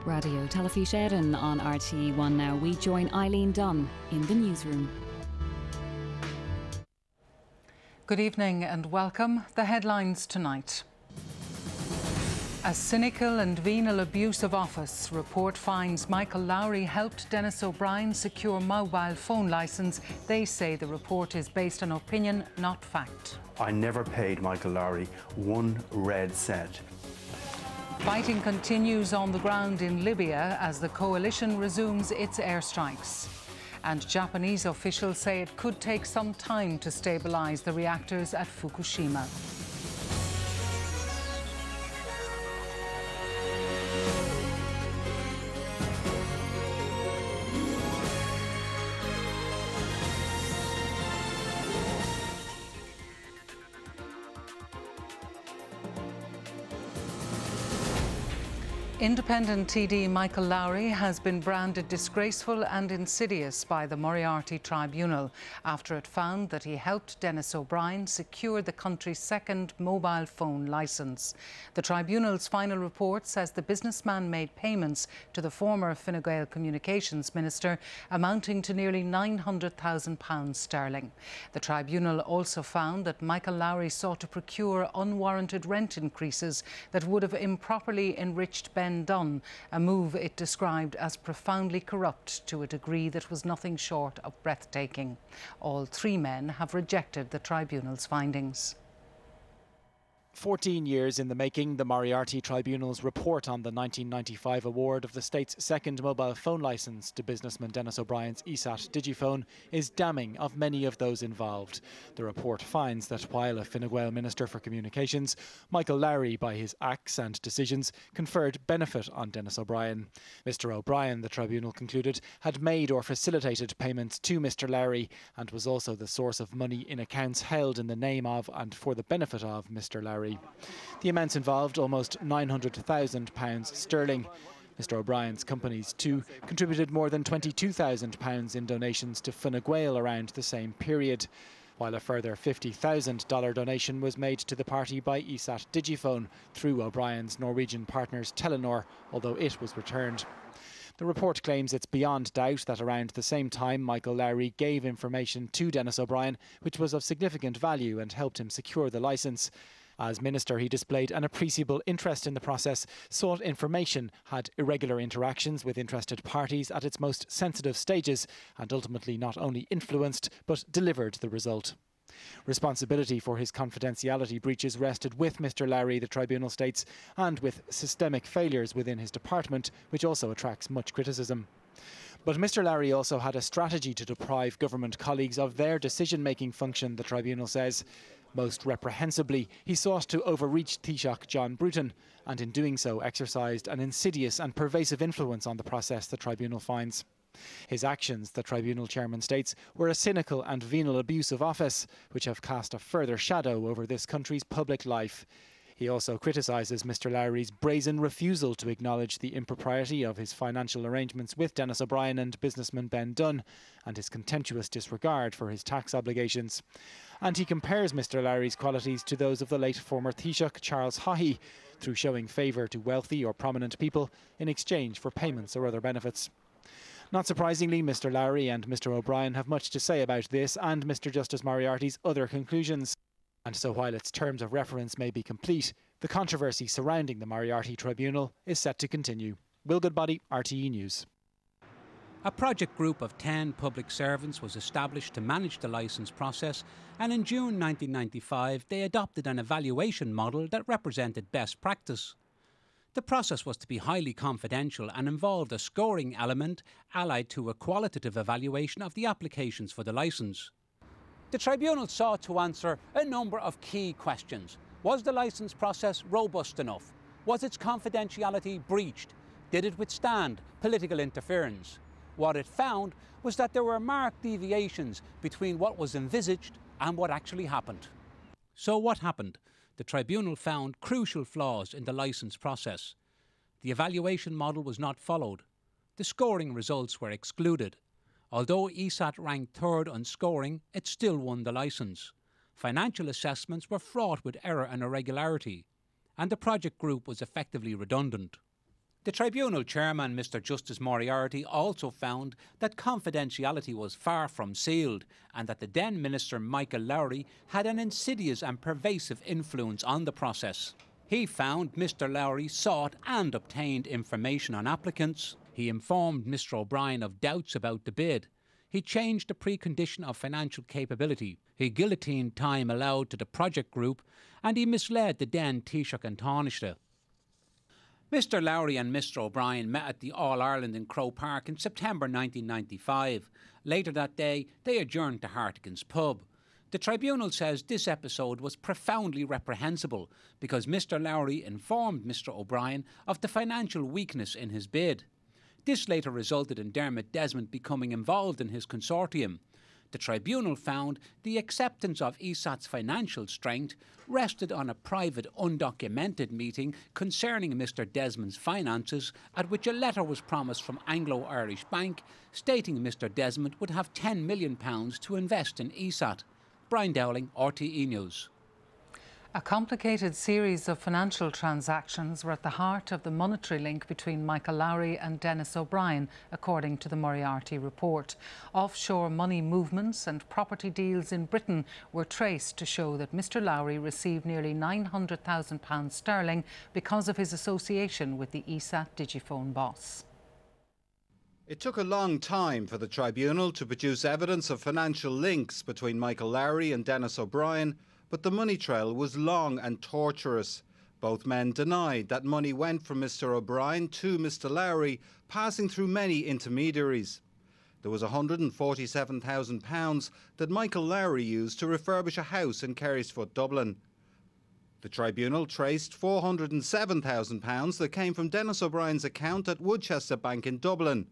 Radio Telefís Éireann on RTE1 now. We join Eileen Dunn in the newsroom. Good evening and welcome. The headlines tonight. A cynical and venal abuse of office. Report finds Michael Lowry helped Denis O'Brien secure mobile phone licence. They say the report is based on opinion, not fact. I never paid Michael Lowry one red cent. Fighting continues on the ground in Libya as the coalition resumes its airstrikes. And Japanese officials say it could take some time to stabilise the reactors at Fukushima. Independent TD Michael Lowry has been branded disgraceful and insidious by the Moriarty Tribunal after it found that he helped Denis O'Brien secure the country's second mobile phone licence. The tribunal's final report says the businessman made payments to the former Fine Gael Communications Minister amounting to nearly £900,000 sterling. The tribunal also found that Michael Lowry sought to procure unwarranted rent increases that would have improperly enriched Ben Dunn, a move it described as profoundly corrupt to a degree that was nothing short of breathtaking. All three men have rejected the tribunal's findings. 14 years in the making, the Moriarty Tribunal's report on the 1995 award of the state's second mobile phone licence to businessman Denis O'Brien's ESAT Digiphone is damning of many of those involved. The report finds that while a Fine Gael Minister for Communications, Michael Lowry, by his acts and decisions, conferred benefit on Denis O'Brien. Mr O'Brien, the tribunal concluded, had made or facilitated payments to Mr Lowry and was also the source of money in accounts held in the name of and for the benefit of Mr Lowry. The amounts involved almost £900,000 sterling. Mr O'Brien's companies too contributed more than £22,000 in donations to Fine Gael around the same period, while a further $50,000 donation was made to the party by ESAT Digiphone through O'Brien's Norwegian partners Telenor, although it was returned. The report claims it's beyond doubt that around the same time Michael Lowry gave information to Denis O'Brien which was of significant value and helped him secure the licence. As Minister, he displayed an appreciable interest in the process, sought information, had irregular interactions with interested parties at its most sensitive stages, and ultimately not only influenced but delivered the result. Responsibility for his confidentiality breaches rested with Mr Lowry, the tribunal states, and with systemic failures within his department, which also attracts much criticism. But Mr Lowry also had a strategy to deprive government colleagues of their decision-making function, the tribunal says. Most reprehensibly, he sought to overreach Taoiseach John Bruton, and in doing so exercised an insidious and pervasive influence on the process, the tribunal finds. His actions, the tribunal chairman states, were a cynical and venal abuse of office, which have cast a further shadow over this country's public life. He also criticises Mr Lowry's brazen refusal to acknowledge the impropriety of his financial arrangements with Denis O'Brien and businessman Ben Dunn, and his contemptuous disregard for his tax obligations. And he compares Mr Lowry's qualities to those of the late former Taoiseach Charles Haughey, through showing favour to wealthy or prominent people in exchange for payments or other benefits. Not surprisingly, Mr Lowry and Mr O'Brien have much to say about this and Mr Justice Moriarty's other conclusions. And so while its terms of reference may be complete, the controversy surrounding the Moriarty Tribunal is set to continue. Will Goodbody, RTE News. A project group of 10 public servants was established to manage the licence process, and in June 1995 they adopted an evaluation model that represented best practice. The process was to be highly confidential and involved a scoring element allied to a qualitative evaluation of the applications for the licence. The tribunal sought to answer a number of key questions. Was the licence process robust enough? Was its confidentiality breached? Did it withstand political interference? What it found was that there were marked deviations between what was envisaged and what actually happened. So what happened? The tribunal found crucial flaws in the licence process. The evaluation model was not followed. The scoring results were excluded. Although ESAT ranked third on scoring, it still won the licence. Financial assessments were fraught with error and irregularity, and the project group was effectively redundant. The tribunal chairman, Mr Justice Moriarty, also found that confidentiality was far from sealed and that the then Minister Michael Lowry had an insidious and pervasive influence on the process. He found Mr Lowry sought and obtained information on applicants. He informed Mr O'Brien of doubts about the bid. He changed the precondition of financial capability. He guillotined time allowed to the project group, and he misled the then Taoiseach and Taoiseach. Mr Lowry and Mr O'Brien met at the All-Ireland in Croke Park in September 1995. Later that day, they adjourned to Hartigan's pub. The tribunal says this episode was profoundly reprehensible because Mr Lowry informed Mr O'Brien of the financial weakness in his bid. This later resulted in Dermot Desmond becoming involved in his consortium. The tribunal found the acceptance of ESAT's financial strength rested on a private, undocumented meeting concerning Mr Desmond's finances, at which a letter was promised from Anglo-Irish Bank stating Mr Desmond would have £10 million to invest in ESAT. Brian Dowling, RTE News. A complicated series of financial transactions were at the heart of the monetary link between Michael Lowry and Denis O'Brien, according to the Moriarty Report. Offshore money movements and property deals in Britain were traced to show that Mr Lowry received nearly £900,000 sterling because of his association with the ESAT Digiphone boss. It took a long time for the tribunal to produce evidence of financial links between Michael Lowry and Denis O'Brien, but the money trail was long and tortuous. Both men denied that money went from Mr O'Brien to Mr Lowry, passing through many intermediaries. There was £147,000 that Michael Lowry used to refurbish a house in Kerrysfoot, Dublin. The tribunal traced £407,000 that came from Denis O'Brien's account at Woodchester Bank in Dublin.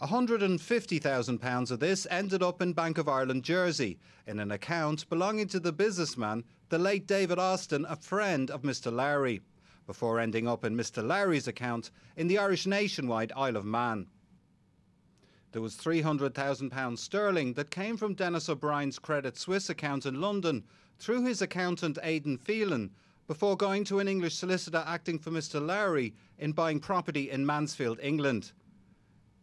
£150,000 of this ended up in Bank of Ireland, Jersey, in an account belonging to the businessman, the late David Austin, a friend of Mr Lowry, before ending up in Mr Lowry's account in the Irish nationwide Isle of Man. There was £300,000 sterling that came from Denis O'Brien's Credit Suisse account in London through his accountant Aidan Phelan, before going to an English solicitor acting for Mr Lowry in buying property in Mansfield, England.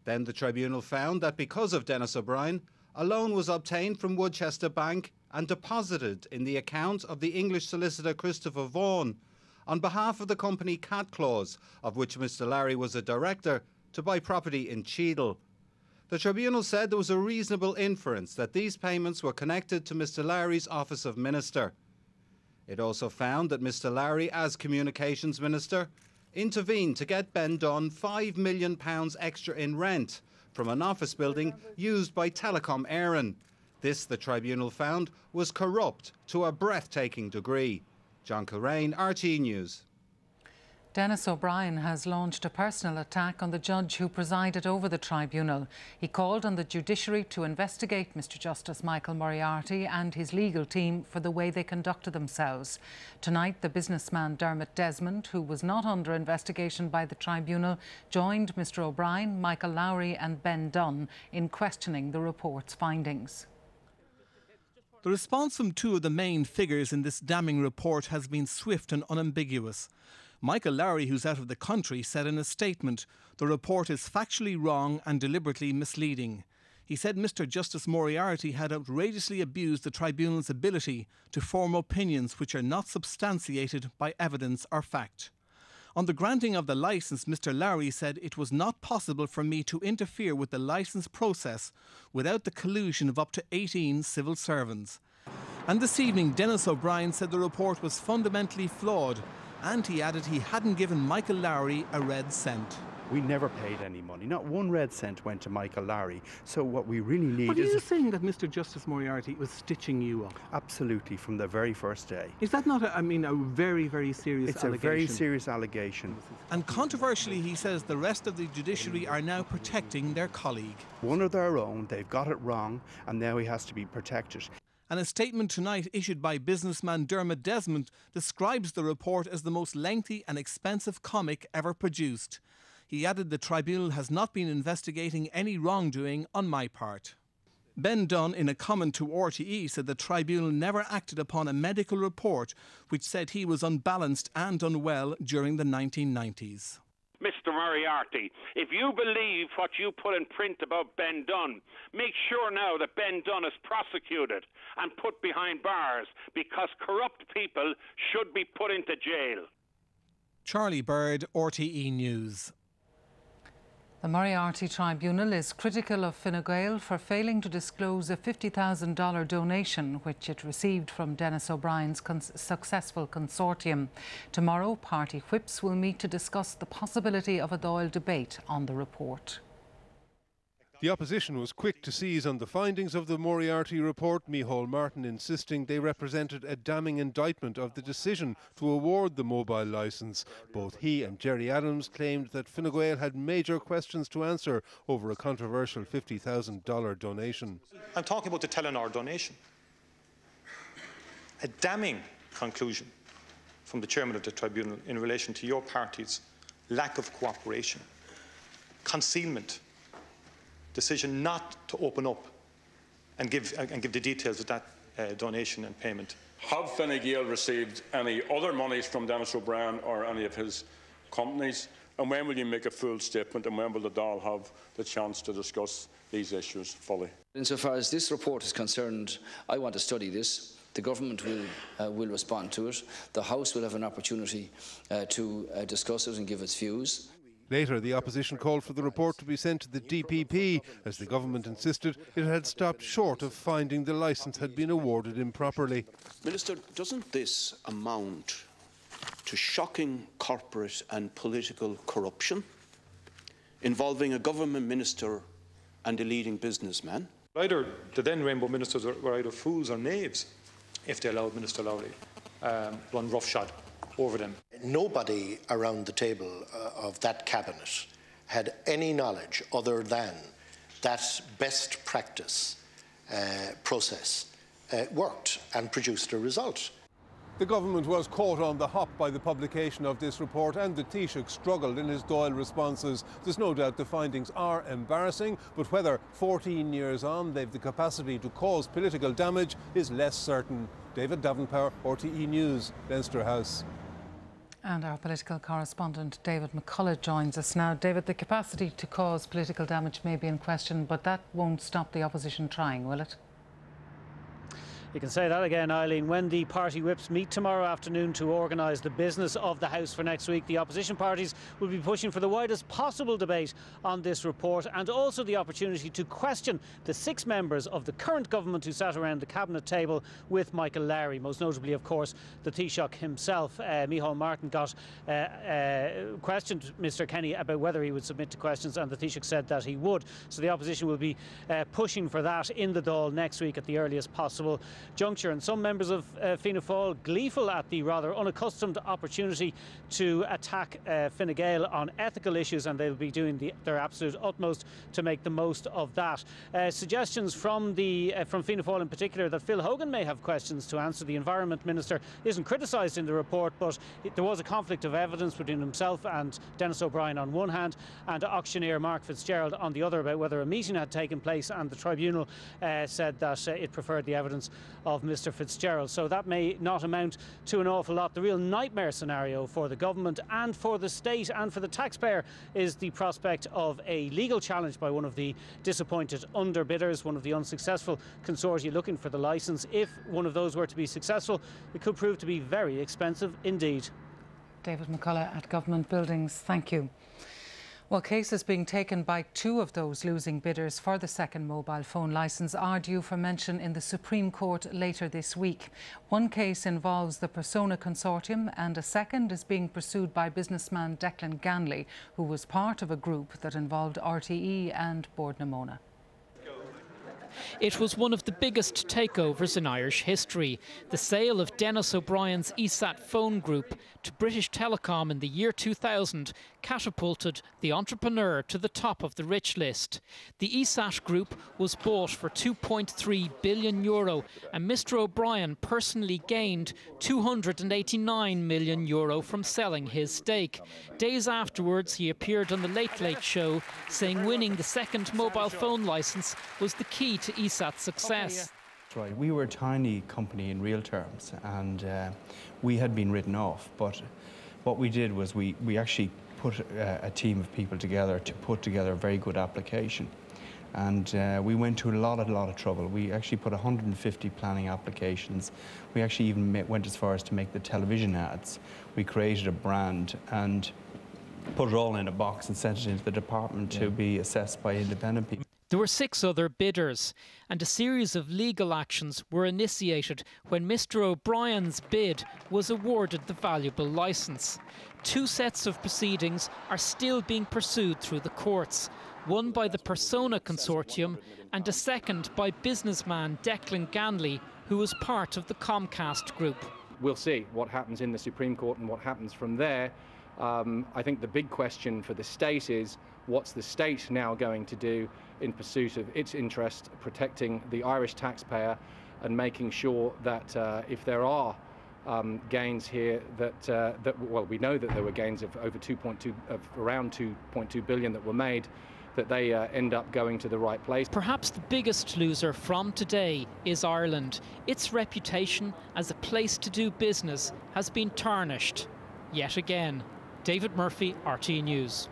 Then the tribunal found that because of Denis O'Brien, a loan was obtained from Woodchester Bank and deposited in the account of the English solicitor Christopher Vaughan on behalf of the company Cat Claws, of which Mr Lowry was a director, to buy property in Cheadle. The tribunal said there was a reasonable inference that these payments were connected to Mr Lowry's Office of Minister. It also found that Mr Lowry, as Communications Minister, intervened to get Ben Dunn £5 million extra in rent from an office building used by Telecom Éireann. This, the tribunal found, was corrupt to a breathtaking degree. John Kilrain, RTE News. Denis O'Brien has launched a personal attack on the judge who presided over the tribunal. He called on the judiciary to investigate Mr Justice Michael Moriarty and his legal team for the way they conducted themselves. Tonight, the businessman Dermot Desmond, who was not under investigation by the tribunal, joined Mr O'Brien, Michael Lowry and Ben Dunn in questioning the report's findings. The response from two of the main figures in this damning report has been swift and unambiguous. Michael Lowry, who's out of the country, said in a statement, "The report is factually wrong and deliberately misleading." He said Mr Justice Moriarty had outrageously abused the tribunal's ability to form opinions which are not substantiated by evidence or fact. On the granting of the licence, Mr Lowry said it was not possible for me to interfere with the licence process without the collusion of up to 18 civil servants. And this evening, Denis O'Brien said the report was fundamentally flawed, and he added he hadn't given Michael Lowry a red cent. We never paid any money. Not one red cent went to Michael Lowry. So what we really need But are is... you saying that Mr Justice Moriarty was stitching you up? Absolutely, from the very first day. Is that not, a very, very serious It's allegation? a very serious allegation. And controversially, he says the rest of the judiciary are now protecting their colleague. One of their own, they've got it wrong, and now he has to be protected. And a statement tonight issued by businessman Dermot Desmond describes the report as the most lengthy and expensive comic ever produced. He added the tribunal has not been investigating any wrongdoing on my part. Ben Dunn, in a comment to RTE, said the tribunal never acted upon a medical report which said he was unbalanced and unwell during the 1990s. Mr. Moriarty, if you believe what you put in print about Ben Dunn, make sure now that Ben Dunn is prosecuted and put behind bars, because corrupt people should be put into jail. Charlie Bird, RTE News. The Moriarty Tribunal is critical of Fine Gael for failing to disclose a $50,000 donation which it received from Denis O'Brien's successful consortium. Tomorrow, party whips will meet to discuss the possibility of a Dáil debate on the report. The opposition was quick to seize on the findings of the Moriarty report, Micheál Martin insisting they represented a damning indictment of the decision to award the mobile licence. Both he and Gerry Adams claimed that Fine Gael had major questions to answer over a controversial $50,000 donation. I'm talking about the Telenor donation. A damning conclusion from the chairman of the tribunal in relation to your party's lack of cooperation, concealment, decision not to open up and give the details of that donation and payment. Have Fine Gael received any other monies from Denis O'Brien or any of his companies? And when will you make a full statement, and when will the Dáil have the chance to discuss these issues fully? Insofar as this report is concerned, I want to study this. The government will respond to it. The House will have an opportunity to discuss it and give its views. Later, the opposition called for the report to be sent to the DPP, as the government insisted it had stopped short of finding the licence had been awarded improperly. Minister, doesn't this amount to shocking corporate and political corruption involving a government minister and a leading businessman? Either the then Rainbow ministers were either fools or knaves if they allowed Minister Lowry run roughshod over them. Nobody around the table of that cabinet had any knowledge other than that best practice process worked and produced a result. The government was caught on the hop by the publication of this report, and the Taoiseach struggled in his Dáil responses. There's no doubt the findings are embarrassing, but whether 14 years on they've the capacity to cause political damage is less certain. David Davenport, RTE News, Leinster House. And our political correspondent David McCullough joins us now. David, the capacity to cause political damage may be in question, but that won't stop the opposition trying, will it? You can say that again, Eileen. When the party whips meet tomorrow afternoon to organise the business of the House for next week, the opposition parties will be pushing for the widest possible debate on this report, and also the opportunity to question the 6 members of the current government who sat around the cabinet table with Michael Lowry. Most notably, of course, the Taoiseach himself. Micheál Martin questioned Mr Kenny about whether he would submit to questions, and the Taoiseach said that he would. So the opposition will be pushing for that in the Dáil next week at the earliest possible juncture. And some members of Fianna Fáil gleeful at the rather unaccustomed opportunity to attack Fine Gael on ethical issues, and they'll be doing their absolute utmost to make the most of that. Suggestions from Fianna Fáil in particular that Phil Hogan may have questions to answer. The Environment Minister isn't criticised in the report, but there was a conflict of evidence between himself and Denis O'Brien on one hand, and auctioneer Mark Fitzgerald on the other, about whether a meeting had taken place, and the tribunal said that it preferred the evidence of Mr Fitzgerald. So that may not amount to an awful lot. The real nightmare scenario for the government and for the state and for the taxpayer is the prospect of a legal challenge by one of the disappointed underbidders, one of the unsuccessful consortia looking for the licence. If one of those were to be successful, it could prove to be very expensive indeed. David McCullough at Government Buildings, thank you. Well, cases being taken by 2 of those losing bidders for the second mobile phone licence are due for mention in the Supreme Court later this week. One case involves the Persona Consortium, and a second is being pursued by businessman Declan Ganley, who was part of a group that involved RTE and Bord na Móna. It was one of the biggest takeovers in Irish history. The sale of Denis O'Brien's ESAT phone group to British Telecom in the year 2000 catapulted the entrepreneur to the top of the rich list. The ESAT group was bought for €2.3 billion, and Mr O'Brien personally gained €289 million from selling his stake. Days afterwards, he appeared on the Late Late Show saying winning the second mobile phone licence was the key to ESAT's success. Right, we were a tiny company in real terms, and we had been written off, but what we did was we actually put a team of people together to put together a very good application. And we went to a lot of trouble. We actually put 150 planning applications. We actually even went as far as to make the television ads. We created a brand and put it all in a box and sent it into the department to be assessed by independent people. There were 6 other bidders, and a series of legal actions were initiated when Mr. O'Brien's bid was awarded the valuable licence. 2 sets of proceedings are still being pursued through the courts, one by the Persona Consortium and a second by businessman Declan Ganley, who was part of the Comcast group. We'll see what happens in the Supreme Court and what happens from there. I think the big question for the state is, what's the state now going to do in pursuit of its interest, protecting the Irish taxpayer and making sure that if there are gains here, well, we know that there were gains of around 2.2 billion that were made, that they end up going to the right place. Perhaps the biggest loser from today is Ireland. Its reputation as a place to do business has been tarnished yet again. David Murphy, RTE News.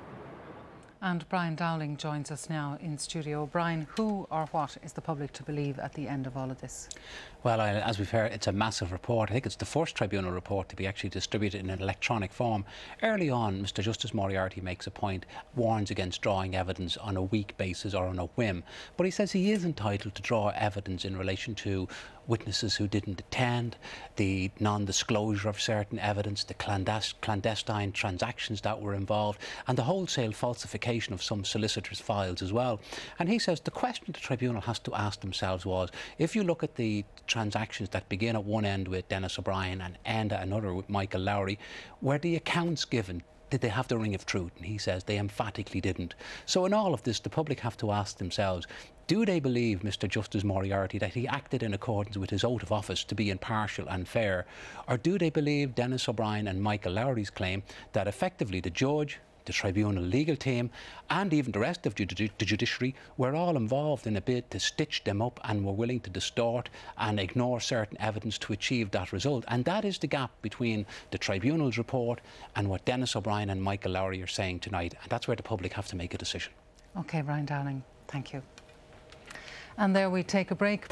And Brian Dowling joins us now in studio. Brian, who or what is the public to believe at the end of all of this? Well, as we've heard, it's a massive report. I think it's the first tribunal report to be actually distributed in an electronic form. Early on, Mr. Justice Moriarty makes a point, warns against drawing evidence on a weak basis or on a whim. But he says he is entitled to draw evidence in relation to witnesses who didn't attend, the non-disclosure of certain evidence, the clandestine transactions that were involved, and the wholesale falsification of some solicitors' files as well. And he says the question the tribunal has to ask themselves was, if you look at the transactions that begin at one end with Denis O'Brien and end at another with Michael Lowry, were the accounts given? Did they have the ring of truth? And he says they emphatically didn't. So in all of this, the public have to ask themselves, do they believe Mr. Justice Moriarty that he acted in accordance with his oath of office to be impartial and fair? Or do they believe Denis O'Brien and Michael Lowry's claim that effectively the judge, the tribunal legal team and even the rest of the judiciary were all involved in a bid to stitch them up and were willing to distort and ignore certain evidence to achieve that result? And that is the gap between the tribunal's report and what Denis O'Brien and Michael Lowry are saying tonight, and that's where the public have to make a decision. OK, Brian Dowling, thank you. And there we take a break.